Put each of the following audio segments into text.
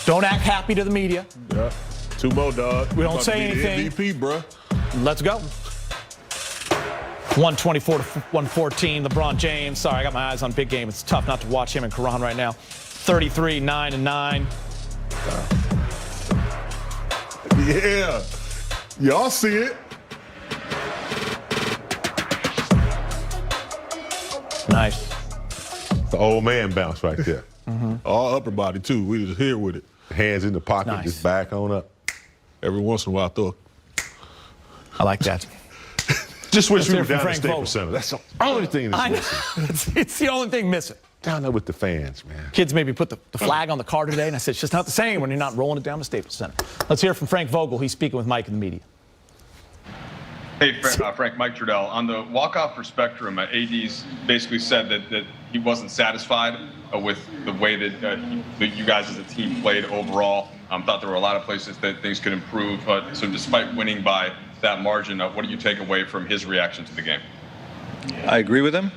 Don't act happy to the media. Yeah. 2 more, dog. We don't say anything. MVP, bro. Let's go. 124 to 114. LeBron James. Sorry, I got my eyes on big game. It's tough not to watch him and Karan right now. 33, 9 and 9. Yeah. Y'all see it. Nice. The old man bounce right there. All upper body, too. We just here with it. Hands in the pocket, Nice. just back on up. Every once in a while, throw. I like that. Just wish we hear were from down at Frank Staples Vogel. Center. That's the only thing that's missing. It's the only thing missing. Down there with the fans, man. Kids maybe put the flag on the car today, and I said, it's just not the same when you're not rolling it down to Staples Center. Let's hear from Frank Vogel. He's speaking with Mike and the media. Hey, Frank, Mike Trudell. On the walk-off for Spectrum, AD's basically said that he wasn't satisfied with the way that you guys as a team played overall. Thought there were a lot of places that things could improve. So despite winning by that margin, what do you take away from his reaction to the game? I agree with him.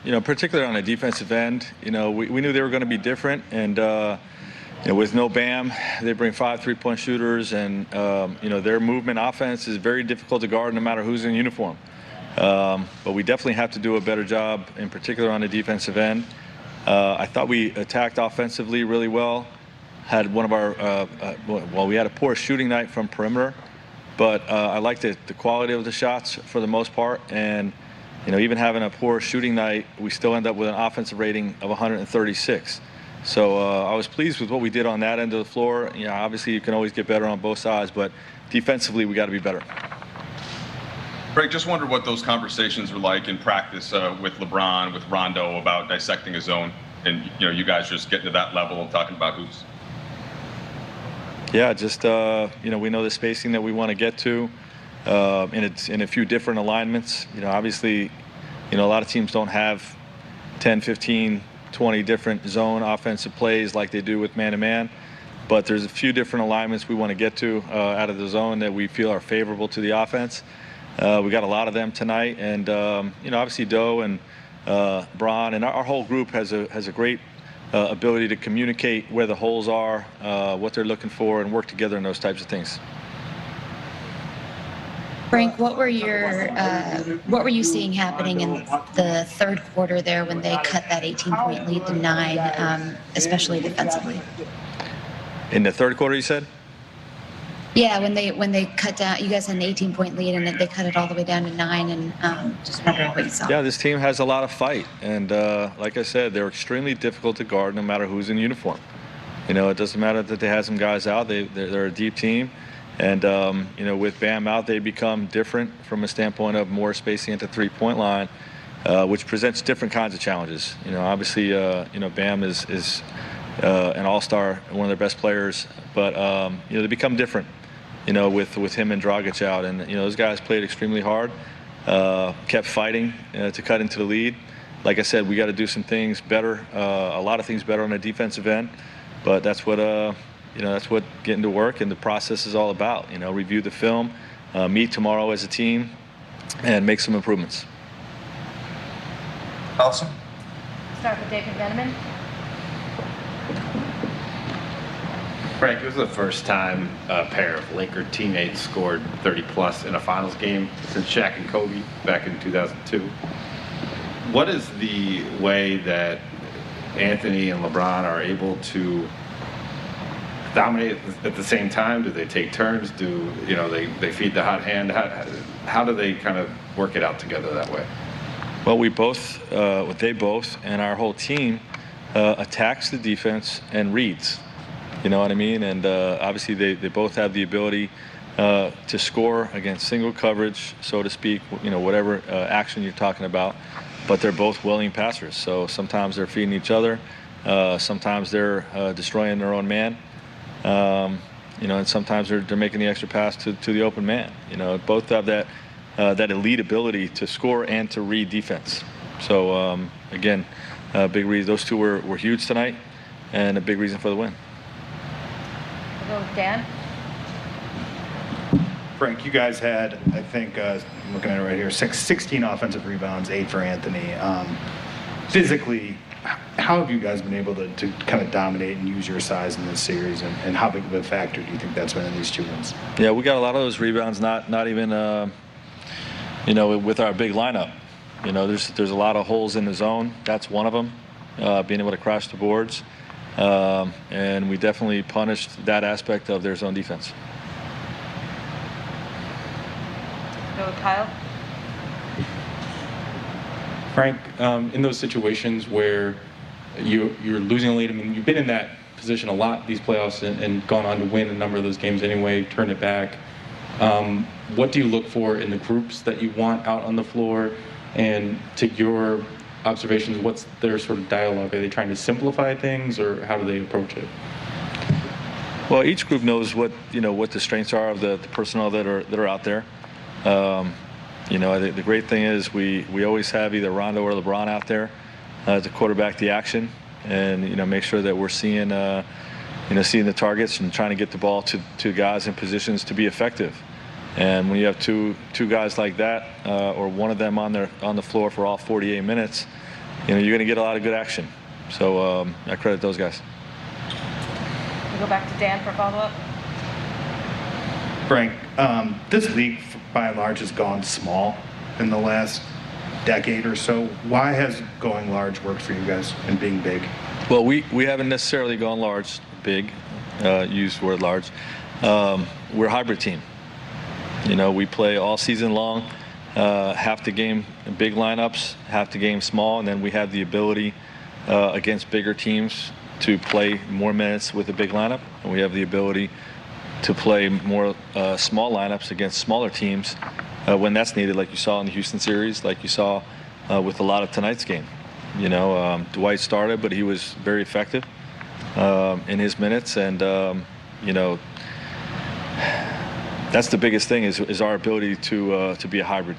You know, particularly on the defensive end, you know, we knew they were going to be different. And, you know, with no Bam, they bring 5 3-point shooters. And, you know, their movement offense is very difficult to guard no matter who's in uniform. But we definitely have to do a better job, in particular on the defensive end. I thought we attacked offensively really well. Had one of our, well, we had a poor shooting night from perimeter. But I liked the quality of the shots for the most part. And, you know, even having a poor shooting night, we still end up with an offensive rating of 136. So I was pleased with what we did on that end of the floor. You know, obviously you can always get better on both sides, but defensively we got to be better. Frank, just wondered what those conversations were like in practice with LeBron, with Rondo about dissecting a zone, and you guys just getting to that level of talking about who's. Yeah, just you know, we know the spacing that we want to get to, in a few different alignments. You know, obviously, you know, a lot of teams don't have 10, 15, 20 different zone offensive plays like they do with man-to-man. But there's a few different alignments we want to get to out of the zone that we feel are favorable to the offense. We got a lot of them tonight, and you know, obviously Doe and Bron and our whole group has a great ability to communicate where the holes are, what they're looking for, and work together in those types of things. Frank, what were you seeing happening in the third quarter there when they cut that 18-point lead to 9, especially defensively? In the third quarter, you said? Yeah, when they cut down, you guys had an 18-point lead, and they cut it all the way down to 9, and just wondering what you saw. Yeah, this team has a lot of fight, and like I said, they're extremely difficult to guard no matter who's in uniform. You know, it doesn't matter that they have some guys out; they're a deep team, and you know, with Bam out, they become different from a standpoint of more spacing at the three-point line, which presents different kinds of challenges. You know, obviously, you know, Bam is an all-star, one of their best players, but you know, they become different. You know, with him and Dragic out, and you know, those guys played extremely hard, kept fighting to cut into the lead. Like I said, we got to do some things better, a lot of things better on the defensive end. But that's what you know, that's what getting to work and the process is all about. You know, review the film, meet tomorrow as a team, and make some improvements. Awesome. Start with David Veneman. Frank, it was the first time a pair of Laker teammates scored 30-plus in a finals game since Shaq and Kobe back in 2002. What is the way that Anthony and LeBron are able to dominate at the same time? Do they take turns? Do you know they feed the hot hand? How do they kind of work it out together that way? Well, they both, and our whole team attacks the defense and reads. You know what I mean? And obviously they both have the ability to score against single coverage, so to speak, you know, whatever action you're talking about. But they're both willing passers. So sometimes they're feeding each other. Sometimes they're destroying their own man. You know, and sometimes they're making the extra pass to the open man. You know, both have that elite ability to score and to read defense. So, again, big reason. Those two were huge tonight and a big reason for the win. Dan? Frank, you guys had, I think, I'm looking at it right here, 16 offensive rebounds, 8 for Anthony. Physically, how have you guys been able to kind of dominate and use your size in this series, and how big of a factor do you think that's been in these 2 wins? Yeah, we got a lot of those rebounds, not even, with our big lineup. There's a lot of holes in the zone. That's one of them, being able to crash the boards. And we definitely punished that aspect of their zone defense. Go with Kyle. Frank, in those situations where you're losing a lead, I mean, you've been in that position a lot these playoffs and gone on to win a number of those games anyway, turn it back. What do you look for in the groups that you want out on the floor? And to your observations, what's their sort of dialogue? Are they trying to simplify things, or how do they approach it? Well, each group knows what the strengths are of the personnel that are out there. The great thing is we always have either Rondo or LeBron out there to quarterback the action, and make sure that we're seeing seeing the targets and trying to get the ball to guys in positions to be effective. And when you have two guys like that, or one of them on the floor for all 48 minutes, you're going to get a lot of good action. So I credit those guys. We'll go back to Dan for follow-up. Frank, this league, by and large, has gone small in the last decade or so. Why has going large worked for you guys and being big? Well, we haven't necessarily gone large, big, use the word large. We're a hybrid team. We play all season long, half the game big lineups, half the game small, and then we have the ability against bigger teams to play more minutes with a big lineup, and we have the ability to play more small lineups against smaller teams when that's needed, like you saw in the Houston series, like you saw with a lot of tonight's game. Dwight started, but he was very effective in his minutes, and that's the biggest thing is our ability to be a hybrid.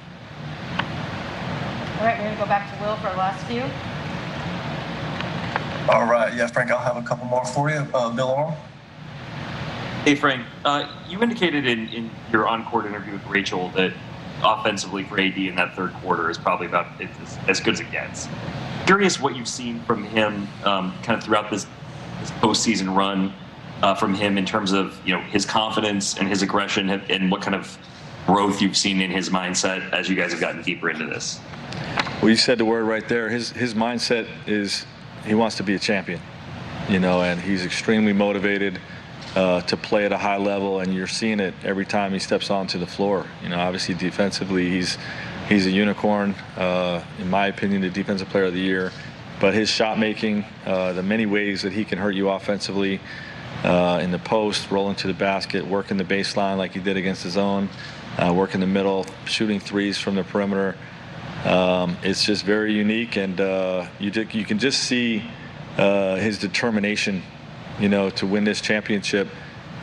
All right, we're going to go back to Will for our last few. All right, yeah, Frank, I'll have a couple more for you. Bill Orr. Hey, Frank, you indicated in your on-court interview with Rachel that offensively for AD in that third quarter is probably about as good as it gets. Curious what you've seen from him kind of throughout this postseason run from him in terms of his confidence and his aggression, and what kind of growth you've seen in his mindset as you guys have gotten deeper into this. Well, you said the word right there. His mindset is he wants to be a champion, and he's extremely motivated to play at a high level, and you're seeing it every time he steps onto the floor. Obviously defensively, he's a unicorn, in my opinion, the defensive player of the year. But his shot making, the many ways that he can hurt you offensively, in the post, rolling to the basket, working the baseline like he did against his own, working the middle, shooting threes from the perimeter. It's just very unique, and you can just see his determination, to win this championship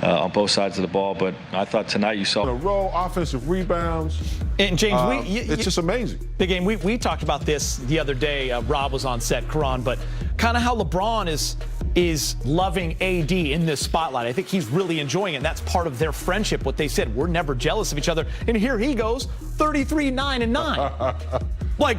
on both sides of the ball. But I thought tonight you saw a roll, offensive rebounds. And James, it's just amazing. Big game. We talked about this the other day. Rob was on set, Karan, but kind of how LeBron is loving AD in this spotlight. I think he's really enjoying it. And that's part of their friendship. What they said, we're never jealous of each other. And here he goes, 33, 9, and 9. But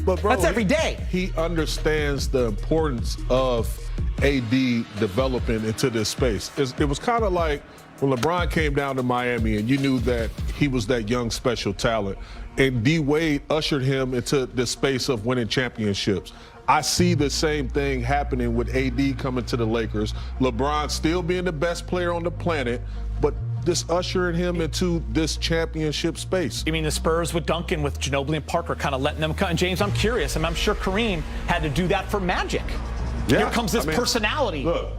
bro, that's every day. He understands the importance of AD developing into this space. It was kind of like when LeBron came down to Miami and you knew that he was that young special talent, and D Wade ushered him into the space of winning championships. I see the same thing happening with AD coming to the Lakers. LeBron still being the best player on the planet, but this ushering him into this championship space. You mean the Spurs with Duncan, with Ginobili and Parker kind of letting them come? And James, I'm curious. I'm sure Kareem had to do that for Magic. Yeah, here comes this personality. Look,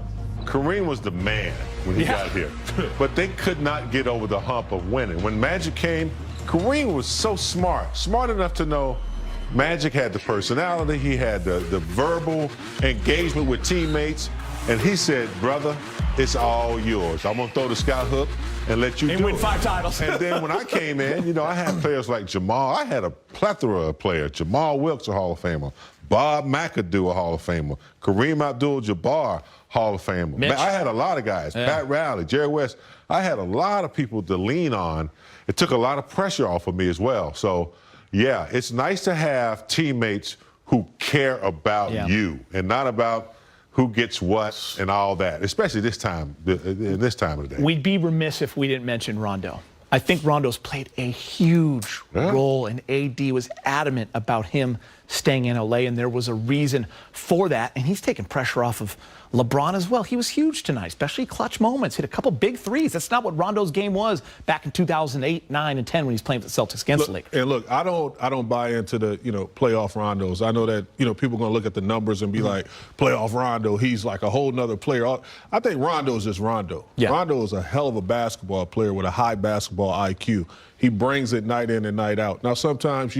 Kareem was the man when he got here. But they could not get over the hump of winning. When Magic came, Kareem was so smart enough to know Magic had the personality, he had the verbal engagement with teammates, and he said, brother, it's all yours. I'm going to throw the scout hook and let you do it. And win 5 titles. And then when I came in, I had players like Jamal. I had a plethora of players. Jamal Wilkes, a Hall of Famer. Bob McAdoo, a Hall of Famer. Kareem Abdul-Jabbar, Hall of Famer. Mitch. I had a lot of guys. Yeah. Pat Riley, Jerry West. I had a lot of people to lean on. It took a lot of pressure off of me as well. So, yeah, it's nice to have teammates who care about you and not about who gets what and all that, especially this time of the day. We'd be remiss if we didn't mention Rondo. I think Rondo's played a huge role, and AD was adamant about him staying in LA, and there was a reason for that. And he's taken pressure off of LeBron as well. He was huge tonight, especially clutch moments. Hit a couple big threes. That's not what Rondo's game was back in 2008, 9, and 10 when he's playing for the Celtics against the Lakers. And look, I don't buy into the playoff Rondos. I know that people are going to look at the numbers and be like, playoff Rondo, he's like a whole nother player. I think Rondo's just Rondo. Yeah. Rondo is a hell of a basketball player with a high basketball IQ. He brings it night in and night out. Now, sometimes,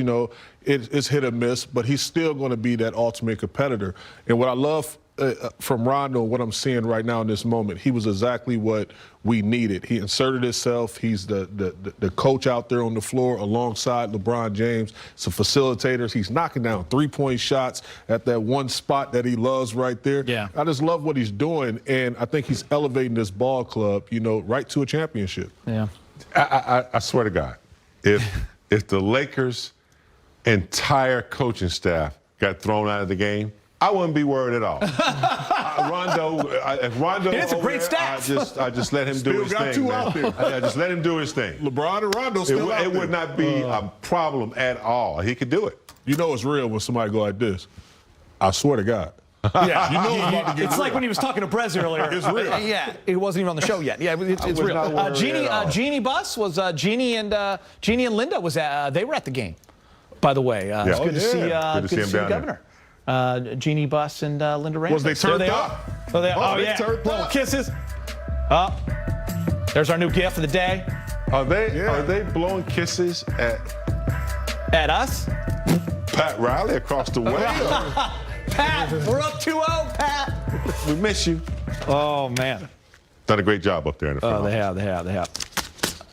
it's hit or miss, but he's still going to be that ultimate competitor. And what I love from Rondo, what I'm seeing right now in this moment, he was exactly what we needed. He inserted himself. He's the coach out there on the floor alongside LeBron James. Some facilitators. He's knocking down three-point shots at that one spot that he loves right there. Yeah. I just love what he's doing, and I think he's elevating this ball club, right to a championship. Yeah. I swear to God, if the Lakers' entire coaching staff got thrown out of the game, I wouldn't be worried at all. Rondo, it's a great stat. I just let him do his thing. Still got two out there. I just let him do his thing. LeBron and Rondo still out there. It would not be a problem at all. He could do it. It's real when somebody go like this. I swear to God. Yeah, it's like when he was talking to Brez earlier. It's real. Yeah, it wasn't even on the show yet. Yeah, it's real. Jeannie Buss was Jeannie and Linda they were at the game. By the way, it's good to see the governor. Jeannie Buss and Linda Randall. Was they turned up? Blow kisses. There's our new gift of the day. Are they blowing kisses at us? Pat Riley across the way. Pat, we're up 2-0, Pat. We miss you. Oh, man. Done a great job up there in the front. They have.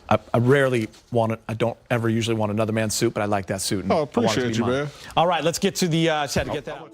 I don't ever usually want another man's suit, but I like that suit. Appreciate you, man. All right, let's get to the set to get that out.